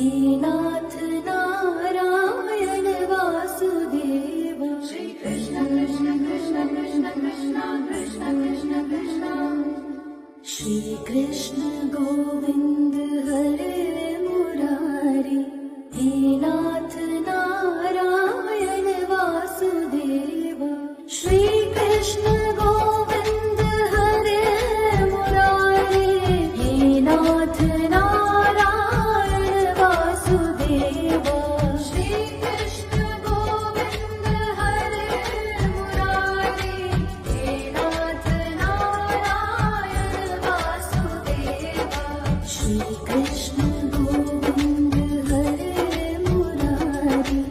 हे नाथ नारायण वासुदेव। श्री कृष्ण कृष्ण कृष्ण कृष्ण कृष्ण कृष्ण कृष्ण कृष्ण। श्री कृष्ण गोविंद हरे मुरारी। हे नाथ नारायण वासुदेव। श्री कृष्ण गोविंद हरे मुरारी। हे नाथ नारायण वासुदेव। श्री कृष्ण गोविंद हरे मुरारी। हे नाथ नारायण वासुदेव। श्री कृष्ण गोविंद हरे मुरारी।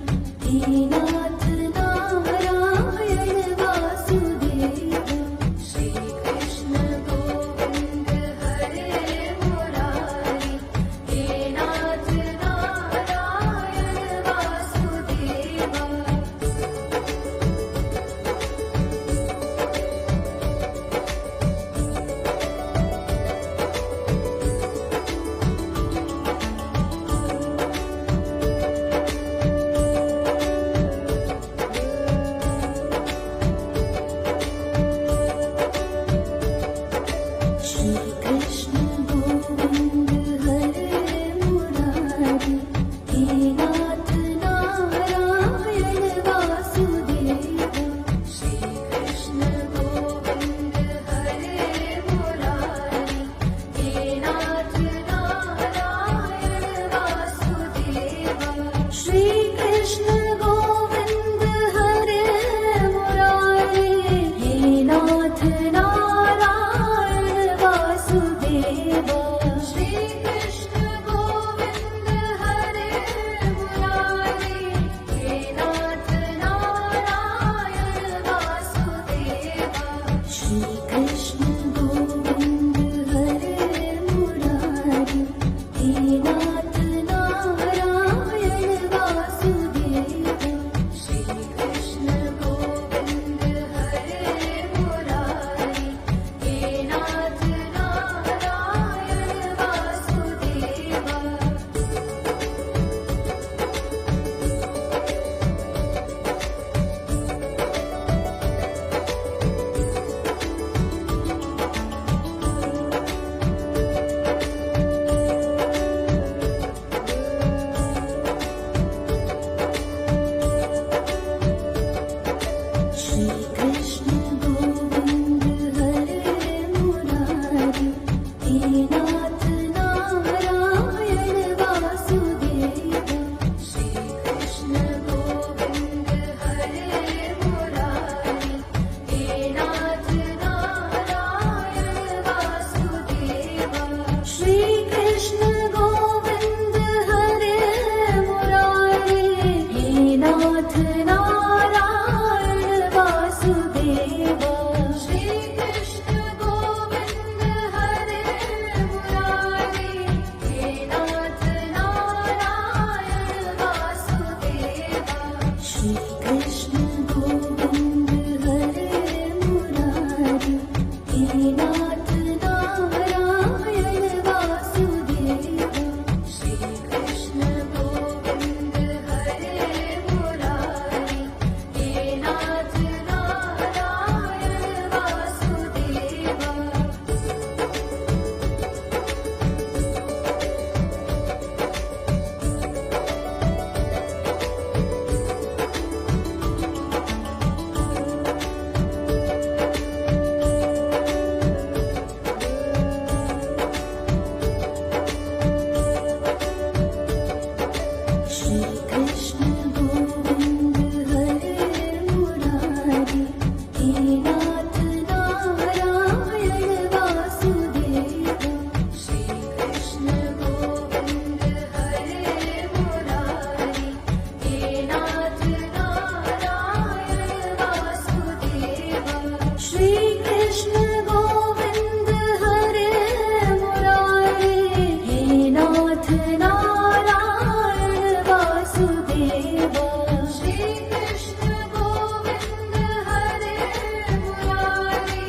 हे नाथ नारायण वासुदेव। श्री कृष्ण गोविंद हरे मुरारी। हे नाथ नारायण वासुदेव। श्री कृष्ण गोविंद हरे मुरारी। हे नाथ नारायण वासुदेव। श्री कृष्ण गोविंद हरे मुरारी। हे नाथ नारायण वासुदेव। श्री कृष्ण गोविंद हरे मुरारी। हे नाथ नारायण वासुदेव। श्री कृष्ण गोविंद हरे मुरारी। हे नाथ नारायण वासुदेव। श्री कृष्ण गोविंद हरे मुरारी। हे नाथ नारायण वासुदेव। श्री कृष्ण गोविंद हरे मुरारी। हे नाथ नारायण वासुदेव। श्री कृष्ण गोविंद हरे मुरारी। हे नाथ नारायण वासुदेव। श्री कृष्ण गोविंद हरे मुरारी। हे नाथ नारायण वासुदेव। श्री कृष्ण गोविंद हरे मुरारी। हे नाथ नारायण वासुदेव। श्री कृष्ण गोविंद हरे मुरारी। हे नाथ नारायण वासुदेव। श्री कृष्ण गोविंद हरे मुरारी। हे नाथ नारायण वासुदेव। श्री कृष्ण गोविंद हरे मुरारी। हे नाथ नारायण वासुदेव। श्री कृष्ण गोविंद हरे मुरारी। हे नाथ नारायण वासुदेव। श्री कृष्ण गोविंद हरे मुरारी। हे नाथ नारायण वासुदेव। श्री कृष्ण गोविंद हरे मुरारी। हे नाथ नारायण वासुदेव। श्री कृष्ण गोविंद हरे मुरारी।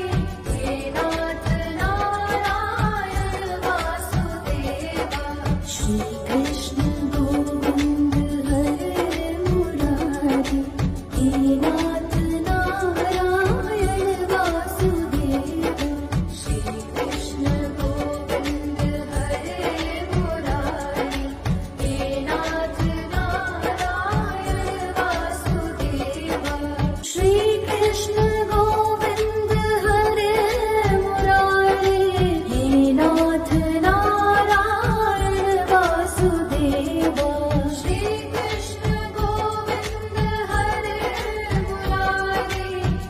हे नाथ नारायण वासुदेव। श्री कृष्ण वासुदेव श्री कृष्ण गोविंद हरे मुरारी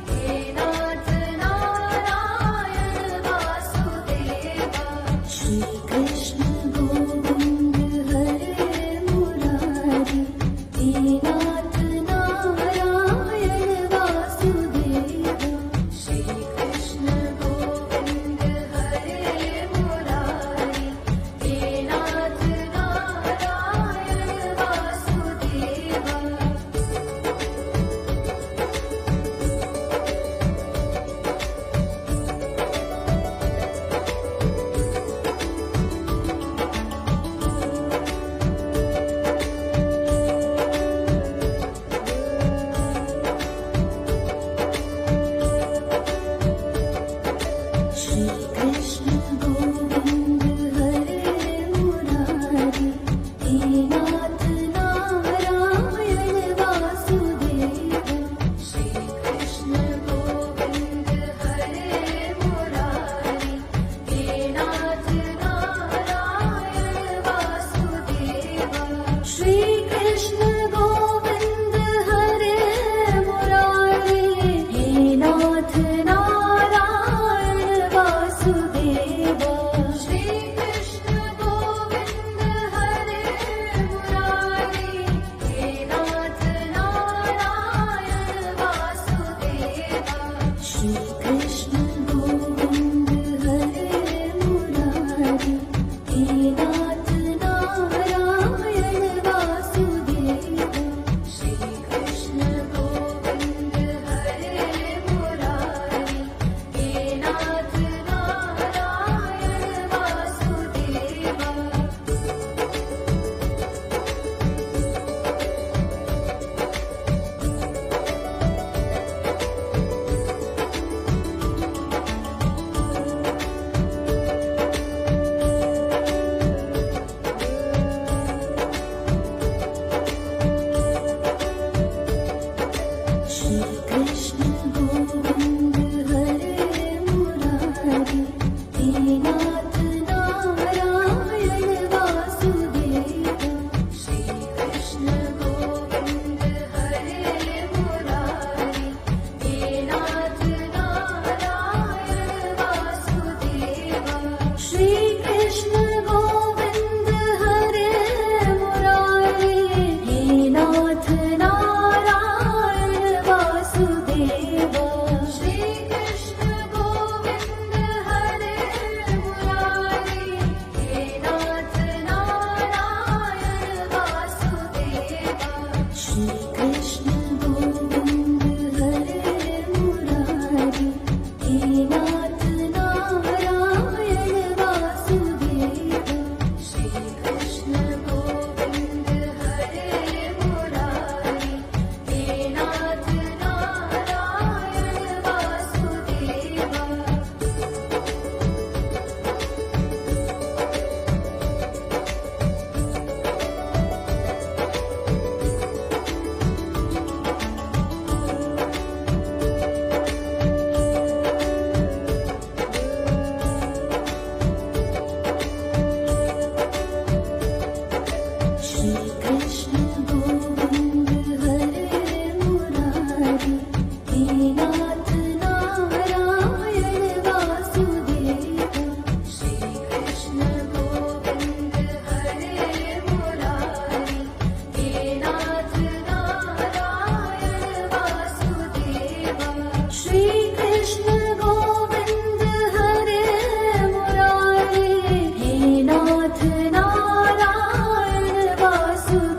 हे नाथ नारायण वासुदेव श्री कृष्ण गोविंद हरे मुरारी हे नाथ नारायण वासुदेव श्री कृष्ण गोविंद हरे मुरारी हे नाथ नारायण वासुदेव श्री कृष्ण गोविंद हरे मुरारी हे नाथ नारायण वासुदेव श्री कृष्ण गोविंद हरे मुरारी हे नाथ नारायण वासुदेव श्री कृष्ण गोविंद हरे मुरारी हे नाथ नारायण वासुदेव श्री कृष्ण गोविंद हरे मुरारी हे नाथ नारायण वासुदेव श्री कृष्ण गोविंद हरे मुरारी हे नाथ नारायण वासुदेव श्री कृष्ण गोविंद हरे मुरारी हे नाथ नारायण वासुदेव श्री कृष्ण गोविंद हरे मुरारी हे नाथ नारायण वासुदेव श्री कृष्ण गोविंद हरे मुरारी हे नाथ नारायण वासुदेव श्री कृष्ण गोविंद हरे मुरारी हे नाथ नारायण वासुदेव श्री कृष्ण गोविंद हरे मुरारी हे नाथ नारायण वासुदेव श्री कृष्ण गोविंद हरे मुरारी हे नाथ नारायण वासुदेव श्री कृष्ण गोविंद हरे मुरारी हे नाथ नारायण वासुदेव श्री कृष्ण गोविंद हरे मुरारी हे नाथ नारायण वासुदेव श्री कृष्ण गोविंद हरे मुरारी हे नाथ नारायण वासुदेव श्री कृष्ण गोविंद हरे मुरारी हे नाथ नारायण वासुदेव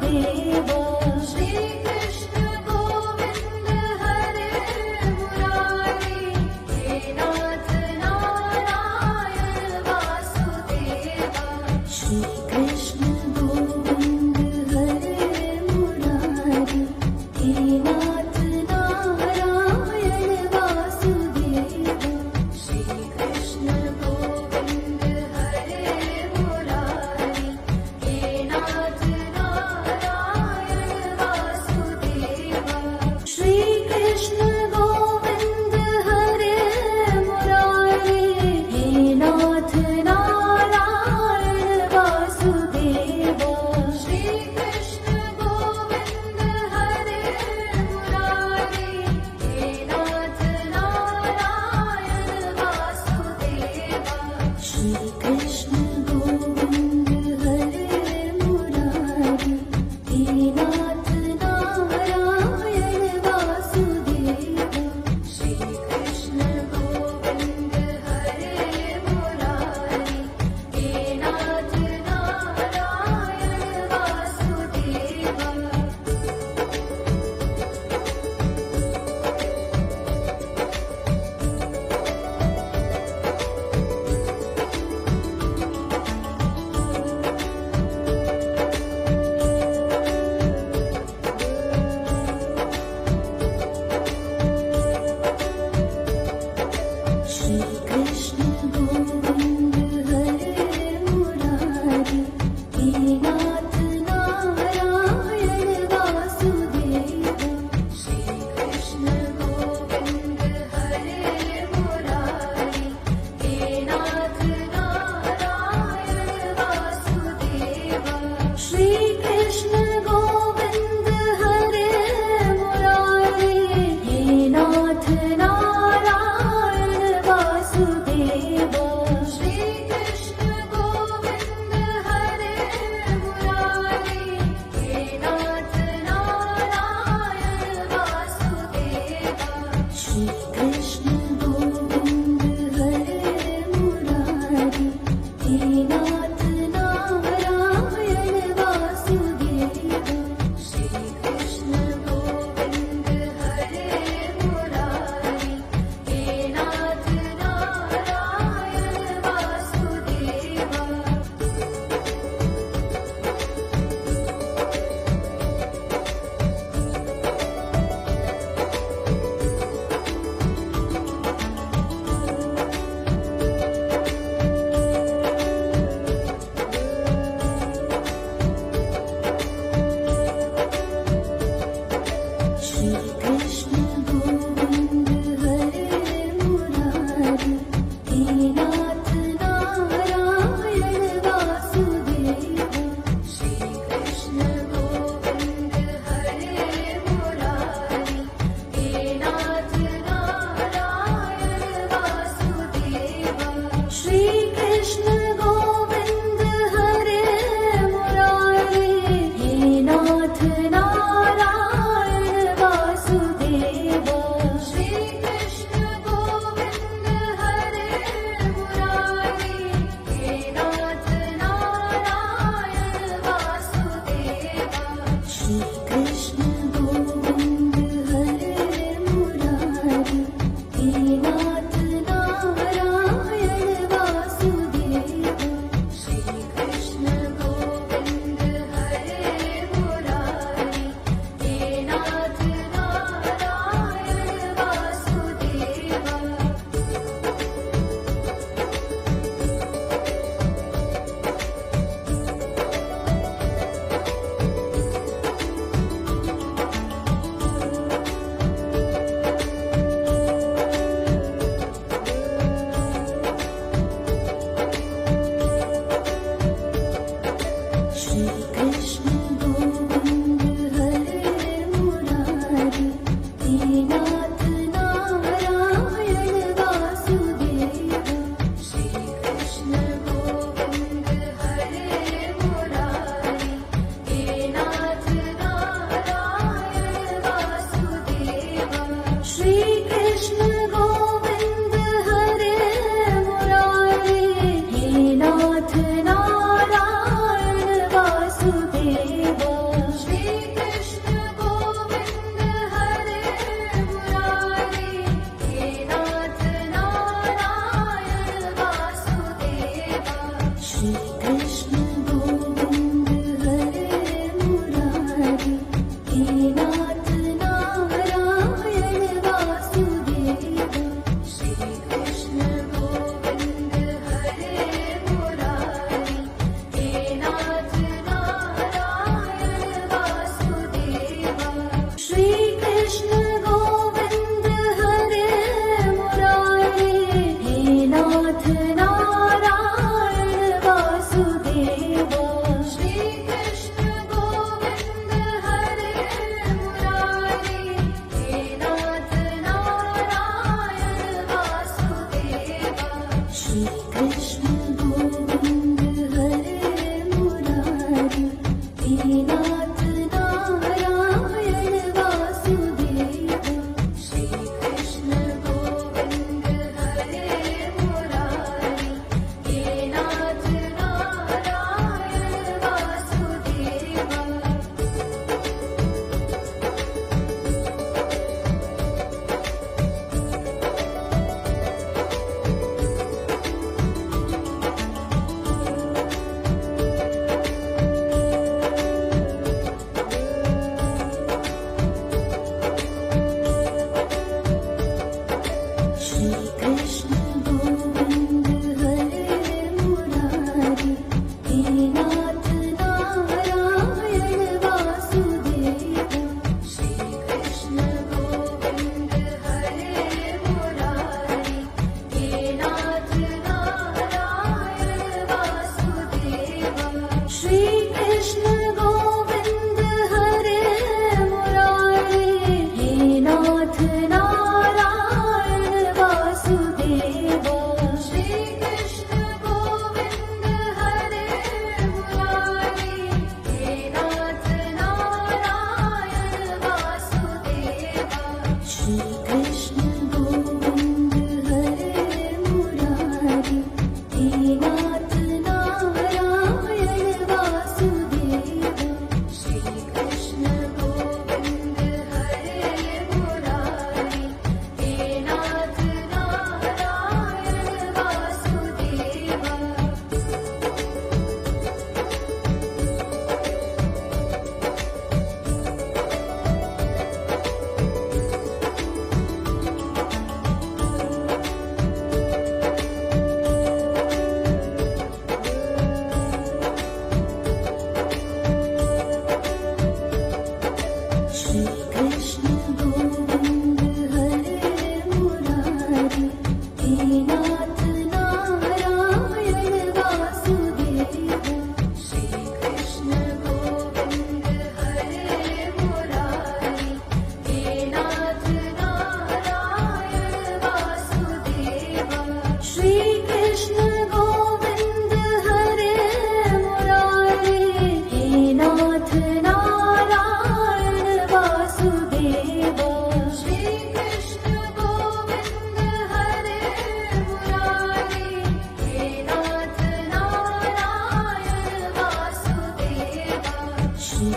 Shri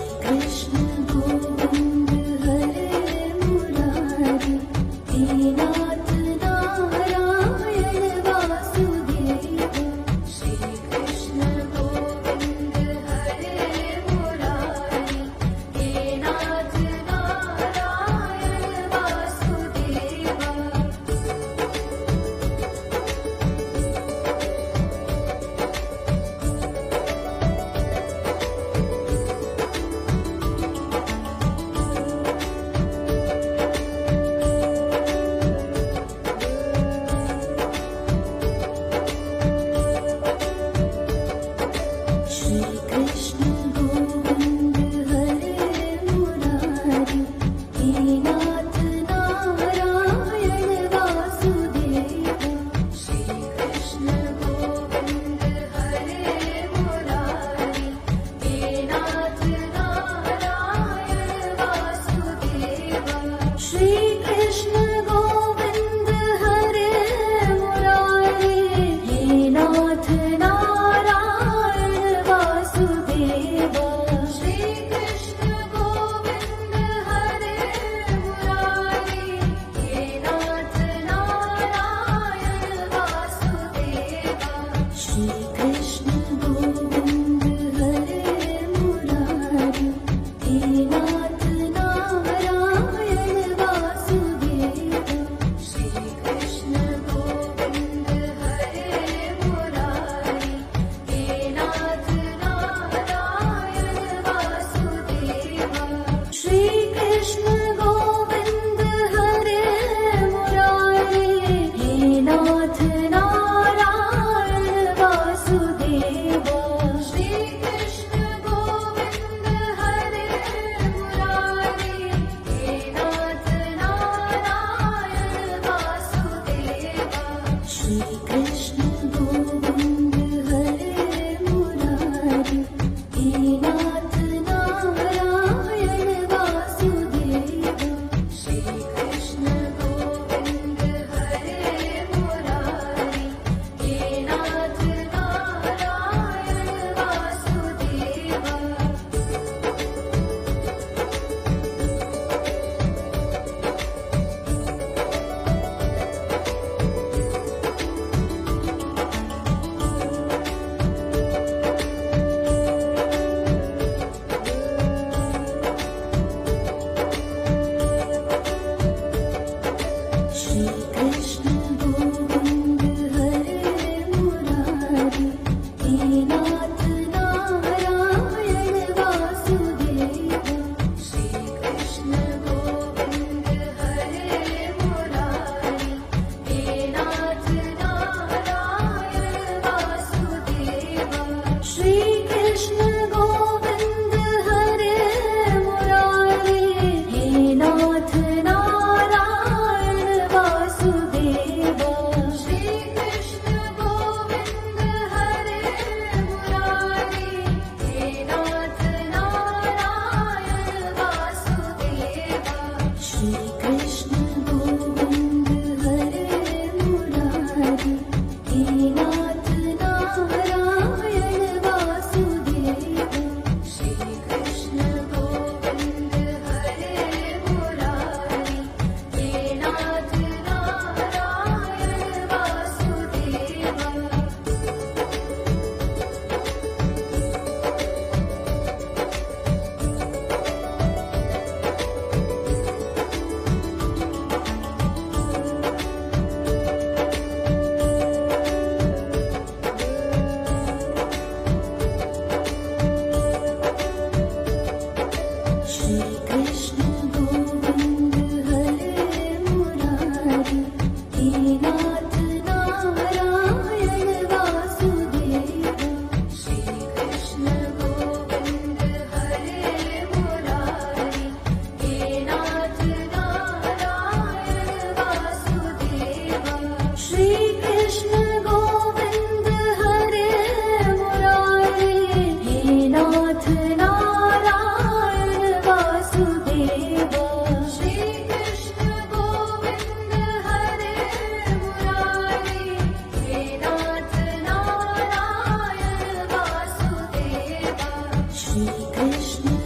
Krishna